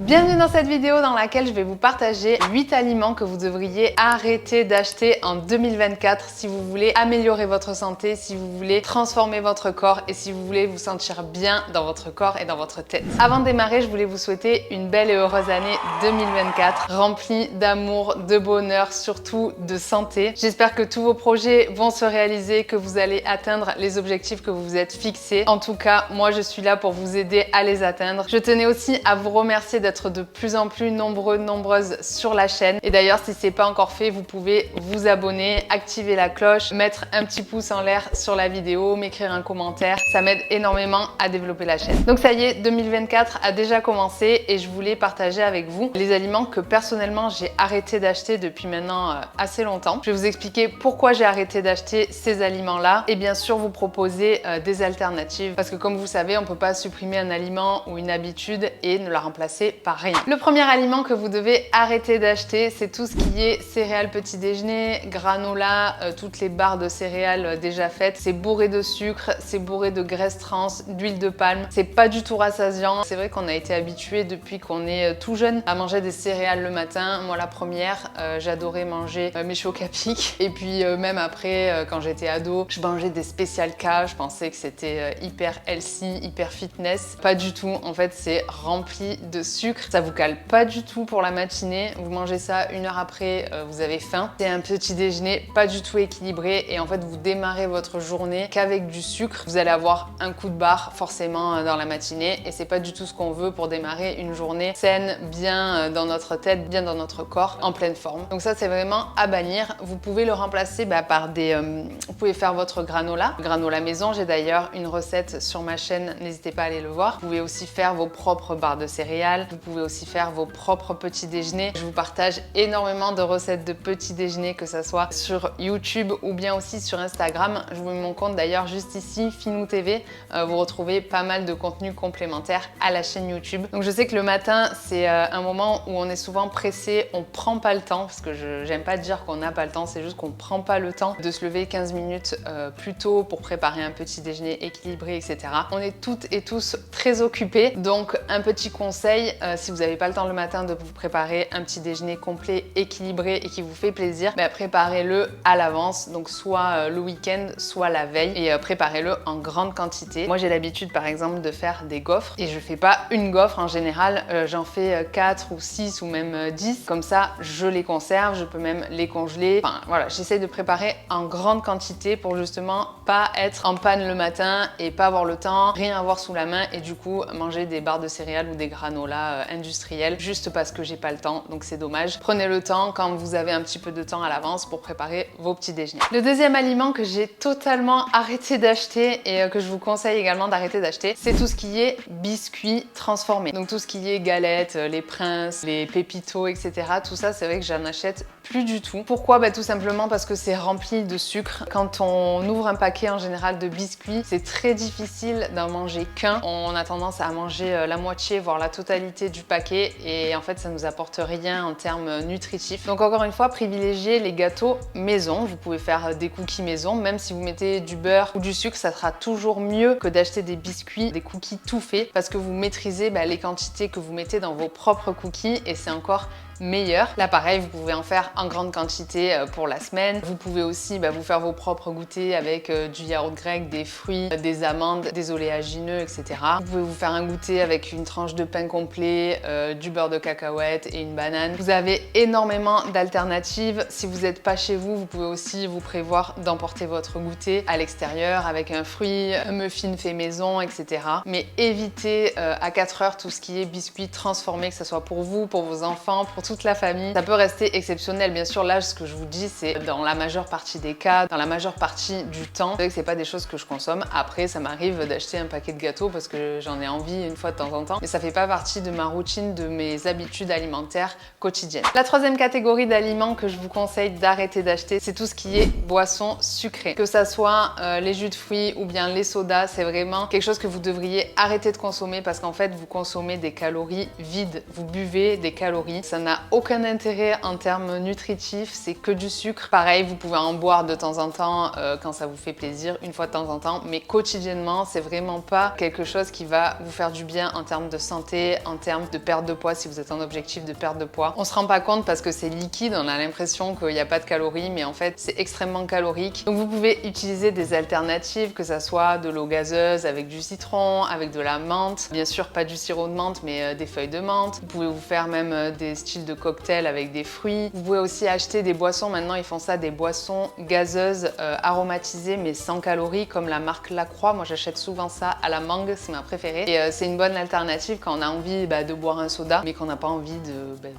Bienvenue dans cette vidéo dans laquelle je vais vous partager 8 aliments que vous devriez arrêter d'acheter en 2024 si vous voulez améliorer votre santé, si vous voulez transformer votre corps et si vous voulez vous sentir bien dans votre corps et dans votre tête. Avant de démarrer, je voulais vous souhaiter une belle et heureuse année 2024 remplie d'amour, de bonheur, surtout de santé. J'espère que tous vos projets vont se réaliser, que vous allez atteindre les objectifs que vous vous êtes fixés. En tout cas, moi je suis là pour vous aider à les atteindre. Je tenais aussi à vous remercier d'être de plus en plus nombreuses sur la chaîne. Et d'ailleurs, si c'est pas encore fait, vous pouvez vous abonner, activer la cloche, mettre un petit pouce en l'air sur la vidéo, m'écrire un commentaire. Ça m'aide énormément à développer la chaîne. Donc ça y est, 2024 a déjà commencé et je voulais partager avec vous les aliments que personnellement j'ai arrêté d'acheter depuis maintenant assez longtemps. Je vais vous expliquer pourquoi j'ai arrêté d'acheter ces aliments-là et bien sûr vous proposer des alternatives parce que comme vous savez, on peut pas supprimer un aliment ou une habitude et ne la remplacer par rien. Le premier aliment que vous devez arrêter d'acheter, c'est tout ce qui est céréales petit déjeuner, granola, toutes les barres de céréales déjà faites. C'est bourré de sucre, c'est bourré de graisse trans, d'huile de palme. C'est pas du tout rassasiant. C'est vrai qu'on a été habitué depuis qu'on est tout jeune à manger des céréales le matin. Moi la première, j'adorais manger mes chocs à pic. Et puis même après, quand j'étais ado, je mangeais des Special K. Je pensais que c'était hyper healthy, hyper fitness. Pas du tout. En fait, c'est rempli de sucre. Ça vous cale pas du tout pour la matinée. Vous mangez ça une heure après, vous avez faim. C'est un petit déjeuner pas du tout équilibré et en fait, vous démarrez votre journée qu'avec du sucre. Vous allez avoir un coup de barre forcément dans la matinée et c'est pas du tout ce qu'on veut pour démarrer une journée saine, bien dans notre tête, bien dans notre corps, en pleine forme. Donc ça, c'est vraiment à bannir. Vous pouvez le remplacer par des... vous pouvez faire votre granola. Granola maison, j'ai d'ailleurs une recette sur ma chaîne, n'hésitez pas à aller le voir. Vous pouvez aussi faire vos propres barres de céréales. Vous pouvez aussi faire vos propres petits déjeuners. Je vous partage énormément de recettes de petits déjeuners, que ça soit sur YouTube ou bien aussi sur Instagram. Je vous mets mon compte d'ailleurs juste ici, Finou TV. Vous retrouvez pas mal de contenus complémentaires à la chaîne YouTube. Donc je sais que le matin, c'est un moment où on est souvent pressé, on prend pas le temps, parce que j'aime pas dire qu'on n'a pas le temps, c'est juste qu'on prend pas le temps de se lever 15 minutes plus tôt pour préparer un petit déjeuner équilibré, etc. On est toutes et tous très occupés, donc un petit conseil, si vous n'avez pas le temps le matin de vous préparer un petit déjeuner complet, équilibré et qui vous fait plaisir, préparez-le à l'avance, donc soit le week-end, soit la veille, et préparez-le en grande quantité. Moi j'ai l'habitude par exemple de faire des gaufres, et je fais pas une gaufre en général, j'en fais 4 ou 6 ou même 10, comme ça je les conserve, je peux même les congeler, enfin voilà, j'essaie de préparer en grande quantité pour justement pas être en panne le matin et pas avoir le temps, rien avoir sous la main et du coup manger des barres de céréales ou des granolas industriels juste parce que j'ai pas le temps, donc c'est dommage. Prenez le temps quand vous avez un petit peu de temps à l'avance pour préparer vos petits déjeuners. Le deuxième aliment que j'ai totalement arrêté d'acheter et que je vous conseille également d'arrêter d'acheter, c'est tout ce qui est biscuits transformés. Donc tout ce qui est galettes, les Princes, les Pépitos, etc. Tout ça, c'est vrai que j'en achète plus du tout. Pourquoi? Tout simplement parce que c'est rempli de sucre. Quand on ouvre un paquet en général de biscuits, c'est très difficile d'en manger qu'un. On a tendance à manger la moitié, voire la totalité du paquet et en fait ça nous apporte rien en termes nutritifs. Donc encore une fois, privilégiez les gâteaux maison. Vous pouvez faire des cookies maison, même si vous mettez du beurre ou du sucre, ça sera toujours mieux que d'acheter des biscuits, des cookies tout faits parce que vous maîtrisez les quantités que vous mettez dans vos propres cookies et c'est encore meilleur. Là pareil, vous pouvez en faire en grande quantité pour la semaine. Vous pouvez aussi vous faire vos propres goûters avec du yaourt grec, des fruits, des amandes, des oléagineux, etc. Vous pouvez vous faire un goûter avec une tranche de pain complet, du beurre de cacahuète et une banane. Vous avez énormément d'alternatives. Si vous n'êtes pas chez vous, vous pouvez aussi vous prévoir d'emporter votre goûter à l'extérieur avec un fruit, un muffin fait maison, etc. Mais évitez à 4 heures tout ce qui est biscuits transformés, que ce soit pour vous, pour vos enfants, pour toute la famille. Ça peut rester exceptionnel. Bien sûr, là, ce que je vous dis, c'est dans la majeure partie des cas, dans la majeure partie du temps. C'est vrai que c'est pas des choses que je consomme. Après, ça m'arrive d'acheter un paquet de gâteaux parce que j'en ai envie une fois de temps en temps. Mais ça fait pas partie de ma routine, de mes habitudes alimentaires quotidiennes. La troisième catégorie d'aliments que je vous conseille d'arrêter d'acheter, c'est tout ce qui est boissons sucrées. Que ça soit les jus de fruits ou bien les sodas, c'est vraiment quelque chose que vous devriez arrêter de consommer parce qu'en fait, vous consommez des calories vides. Vous buvez des calories. Ça n'a n'a aucun intérêt en termes nutritifs, c'est que du sucre. Pareil, vous pouvez en boire de temps en temps quand ça vous fait plaisir, une fois de temps en temps, mais quotidiennement, c'est vraiment pas quelque chose qui va vous faire du bien en termes de santé, en termes de perte de poids si vous êtes en objectif de perte de poids. On se rend pas compte parce que c'est liquide, on a l'impression qu'il n'y a pas de calories, mais en fait, c'est extrêmement calorique. Donc vous pouvez utiliser des alternatives, que ça soit de l'eau gazeuse avec du citron, avec de la menthe, bien sûr pas du sirop de menthe, mais des feuilles de menthe. Vous pouvez vous faire même des styles de cocktails avec des fruits. Vous pouvez aussi acheter des boissons, maintenant ils font ça, des boissons gazeuses aromatisées mais sans calories, comme la marque Lacroix. Moi j'achète souvent ça à la mangue, c'est ma préférée. Et c'est une bonne alternative quand on a envie de boire un soda, mais qu'on n'a pas envie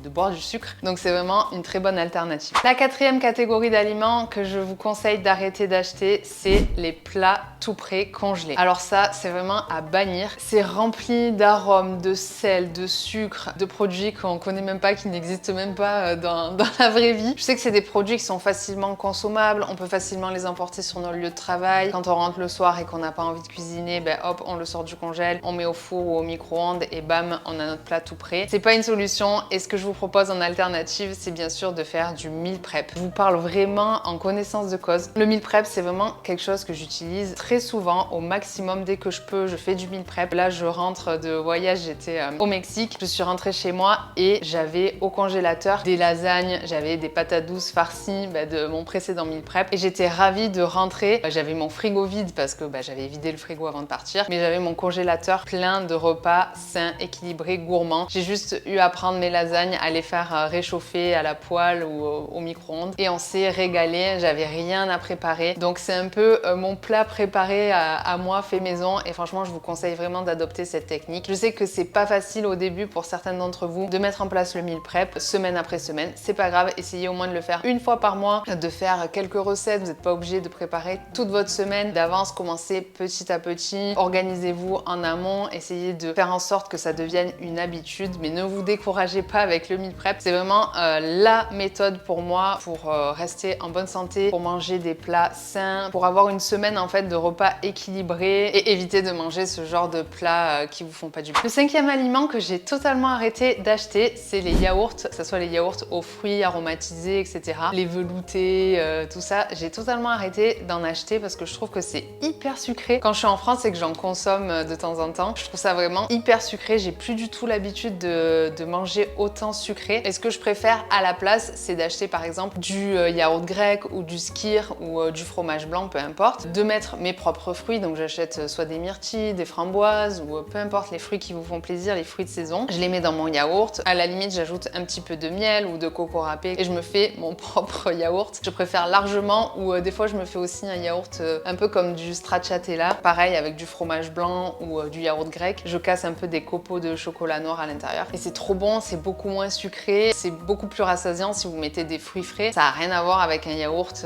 de boire du sucre. Donc c'est vraiment une très bonne alternative. La quatrième catégorie d'aliments que je vous conseille d'arrêter d'acheter, c'est les plats tout prêts congelés. Alors ça, c'est vraiment à bannir. C'est rempli d'arômes, de sel, de sucre, de produits qu'on connaît même pas, qui n'existent même pas dans la vraie vie. Je sais que c'est des produits qui sont facilement consommables, on peut facilement les emporter sur nos lieux de travail. Quand on rentre le soir et qu'on n'a pas envie de cuisiner, hop, on le sort du congèle, on met au four ou au micro-ondes et bam, on a notre plat tout prêt. C'est pas une solution et ce que je vous propose en alternative, c'est bien sûr de faire du meal prep. Je vous parle vraiment en connaissance de cause. Le meal prep, c'est vraiment quelque chose que j'utilise très souvent, au maximum. Dès que je peux, je fais du meal prep. Là, je rentre de voyage, j'étais au Mexique. Je suis rentrée chez moi et j'avais au congélateur des lasagnes, j'avais des patates douces farcies de mon précédent meal prep. Et j'étais ravie de rentrer. J'avais mon frigo vide parce que j'avais vidé le frigo avant de partir, mais j'avais mon congélateur plein de repas sains, équilibrés, gourmands. J'ai juste eu à prendre mes lasagnes, à les faire réchauffer à la poêle ou au micro-ondes et on s'est régalé. J'avais rien à préparer. Donc c'est un peu mon plat préparé à moi, fait maison, et franchement je vous conseille vraiment d'adopter cette technique. Je sais que c'est pas facile au début pour certaines d'entre vous de mettre en place le meal prep semaine après semaine. C'est pas grave, essayez au moins de le faire une fois par mois, de faire quelques recettes. Vous n'êtes pas obligé de préparer toute votre semaine d'avance. Commencez petit à petit, organisez-vous en amont, essayez de faire en sorte que ça devienne une habitude, mais ne vous découragez pas avec le meal prep. C'est vraiment la méthode pour moi pour rester en bonne santé, pour manger des plats sains, pour avoir une semaine en fait de repas équilibrés et éviter de manger ce genre de plats qui vous font pas du bien. Le cinquième aliment que j'ai totalement arrêté d'acheter, c'est les yaourts, que ce soit les yaourts aux fruits aromatisés, etc. Les veloutés, tout ça, j'ai totalement arrêté d'en acheter parce que je trouve que c'est hyper sucré. Quand je suis en France et que j'en consomme de temps en temps, je trouve ça vraiment hyper sucré. J'ai plus du tout l'habitude de manger autant sucré. Et ce que je préfère à la place, c'est d'acheter par exemple du yaourt grec ou du skyr ou du fromage blanc, peu importe, de mettre mes propres fruits. Donc j'achète soit des myrtilles, des framboises ou peu importe les fruits qui vous font plaisir, les fruits de saison. Je les mets dans mon yaourt. À la limite, j'ajoute un petit peu de miel ou de coco râpé et je me fais mon propre yaourt. Je préfère largement, ou des fois je me fais aussi un yaourt un peu comme du stracciatella, pareil avec du fromage blanc ou du yaourt grec. Je casse un peu des copeaux de chocolat noir à l'intérieur et c'est trop bon, c'est beaucoup moins sucré, c'est beaucoup plus rassasiant si vous mettez des fruits frais. Ça n'a rien à voir avec un yaourt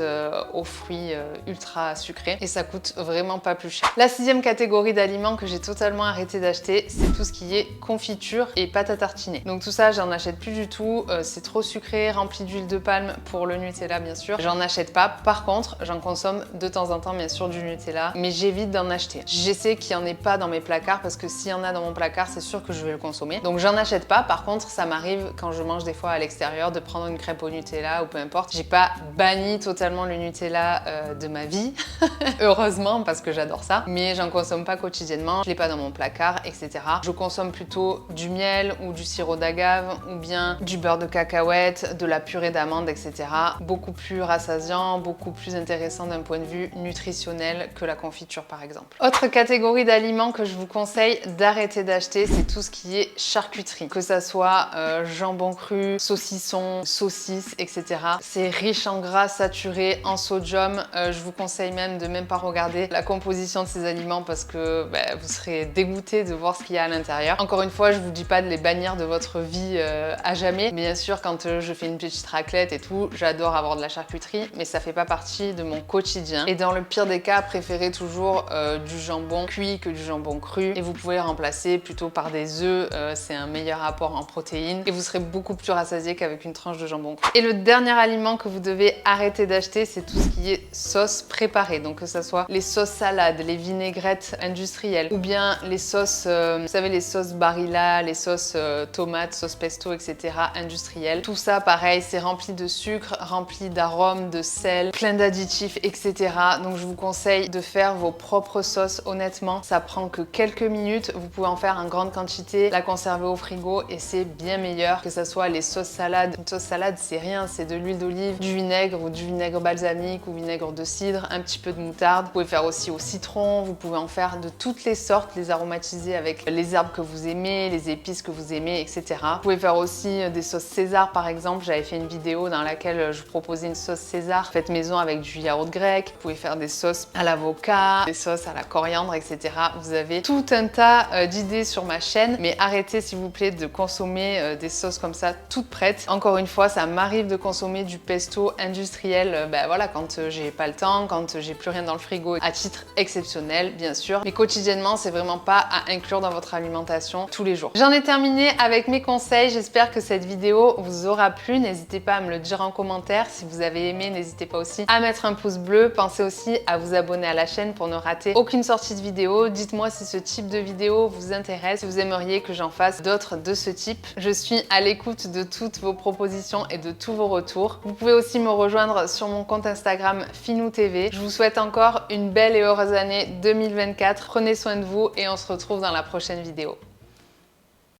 aux fruits ultra sucrés et ça coûte vraiment pas plus cher. La sixième catégorie d'aliments que j'ai totalement arrêté d'acheter, c'est tout ce qui est confiture et pâte à tartiner. Donc tout ça, j'en achète plus du tout. C'est trop sucré, rempli d'huile de palme pour le Nutella bien sûr. J'en achète pas. Par contre, j'en consomme de temps en temps bien sûr du Nutella, mais j'évite d'en acheter. J'essaie qu'il n'y en ait pas dans mes placards parce que s'il y en a dans mon placard, c'est sûr que je vais le consommer. Donc j'en achète pas. Par contre, ça m'arrive quand je mange des fois à l'extérieur de prendre une crêpe au Nutella ou peu importe. J'ai pas banni totalement le Nutella de ma vie, heureusement parce que j'adore ça, mais j'en consomme pas quotidiennement. Je l'ai pas dans mon placard, etc. Je consomme plutôt du miel ou du sirop d'agave ou bien du beurre de cacahuète, de la purée d'amande, etc. Beaucoup plus rassasiant, beaucoup plus intéressant d'un point de vue nutritionnel que la confiture par exemple. Autre catégorie d'aliments que je vous conseille d'arrêter d'acheter, c'est tout ce qui est charcuterie. Que ça soit jambon cru, saucisson, saucisses, etc. C'est riche en gras saturé, en sodium. Je vous conseille même de même pas regarder la composition de ces aliments parce que vous serez dégoûté de voir ce qu'il y a à l'intérieur. Encore une fois, je vous dis pas de les bannir de votre vie à jamais. Bien sûr, quand je fais une petite raclette et tout, j'adore avoir de la charcuterie, mais ça fait pas partie de mon quotidien. Et dans le pire des cas, préférez toujours du jambon cuit que du jambon cru. Et vous pouvez remplacer plutôt par des œufs, c'est un meilleur apport en protéines. Et vous serez beaucoup plus rassasié qu'avec une tranche de jambon cru. Et le dernier aliment que vous devez arrêter d'acheter, c'est tout ce qui est sauce préparée. Donc que ça soit les sauces salades, les vinaigrettes industrielles, ou bien les sauces, vous savez, les sauces Barilla, les sauces tomates, sauce pesto, etc. industriels. Tout ça, pareil, c'est rempli de sucre, rempli d'arômes, de sel, plein d'additifs, etc. Donc je vous conseille de faire vos propres sauces. Honnêtement, ça prend que quelques minutes. Vous pouvez en faire en grande quantité, la conserver au frigo et c'est bien meilleur que ça soit les sauces salades. Une sauce salade, c'est rien, c'est de l'huile d'olive, du vinaigre ou du vinaigre balsamique ou vinaigre de cidre, un petit peu de moutarde. Vous pouvez faire aussi au citron, vous pouvez en faire de toutes les sortes, les aromatiser avec les herbes que vous aimez, les épices que vous aimez, etc. Vous pouvez faire aussi des sauces César par exemple. J'avais fait une vidéo dans laquelle je proposais une sauce César faite maison avec du yaourt grec. Vous pouvez faire des sauces à l'avocat, des sauces à la coriandre, etc. Vous avez tout un tas d'idées sur ma chaîne, mais arrêtez s'il vous plaît de consommer des sauces comme ça toutes prêtes. Encore une fois, ça m'arrive de consommer du pesto industriel, voilà, quand j'ai pas le temps, quand j'ai plus rien dans le frigo, à titre exceptionnel bien sûr, mais quotidiennement c'est vraiment pas à inclure dans votre alimentation tous les jours. J'en ai terminé avec mes conseils, j'espère que cette vidéo vous aura plu, n'hésitez pas à me le dire en commentaire, si vous avez aimé n'hésitez pas aussi à mettre un pouce bleu, pensez aussi à vous abonner à la chaîne pour ne rater aucune sortie de vidéo, dites-moi si ce type de vidéo vous intéresse, si vous aimeriez que j'en fasse d'autres de ce type. Je suis à l'écoute de toutes vos propositions et de tous vos retours. Vous pouvez aussi me rejoindre sur mon compte Instagram FinouTV. Je vous souhaite encore une belle et heureuse année 2024. Prenez soin de vous et on se retrouve dans la prochaine vidéo.